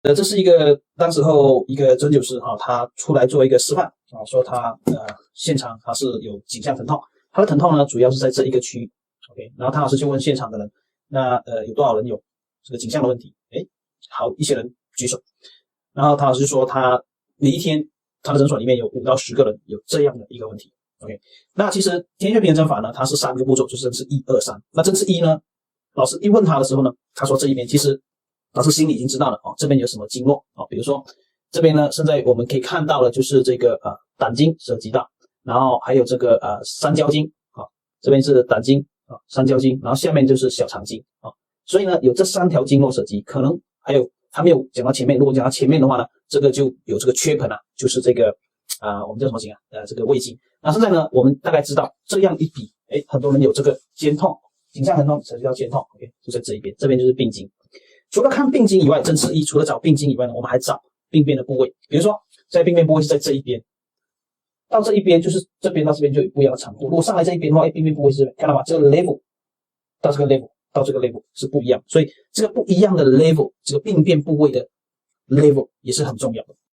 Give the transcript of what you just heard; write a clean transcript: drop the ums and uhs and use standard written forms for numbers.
这是一个当时候一个针灸师他出来做一个示范说他现场他是有颈项疼痛，他的疼痛呢主要是在这一个区域 ，OK， 然后汤老师就问现场的人，那有多少人有这个颈项的问题？好，一些人举手，然后汤老师就说他每一天他的诊所里面有5到10个人有这样的一个问题 ，OK， 那其实天穴平衡针法呢，它是3个步骤，就是针刺1、2、3，那针刺1呢，老师一问他的时候呢，他说这一边其实老师心里已经知道了这边有什么经络比如说这边呢，现在我们可以看到的就是这个胆经涉及到，然后还有这个三焦经这边是胆经三焦经，然后下面就是小肠经所以呢有这3条经络涉及，可能还有他没有讲到前面，如果讲到前面的话呢，这个就有这个缺盆就是这个我们叫什么经这个胃经。那现在呢，我们大概知道这样一比，很多人有这个肩痛，颈项疼痛涉及到肩痛 ，OK， 就在这一边，这边就是病经。除了看病经以外，针刺1除了找病经以外呢，我们还找病变的部位。比如说，在病变部位是在这一边，到这一边就是这边到这边就有不一样的长度。如果上来这一边的话，病变部位是看到吗？这个 level 到这个 level 到这个 level 是不一样，所以这个不一样的 level， 这个病变部位的 level 也是很重要的。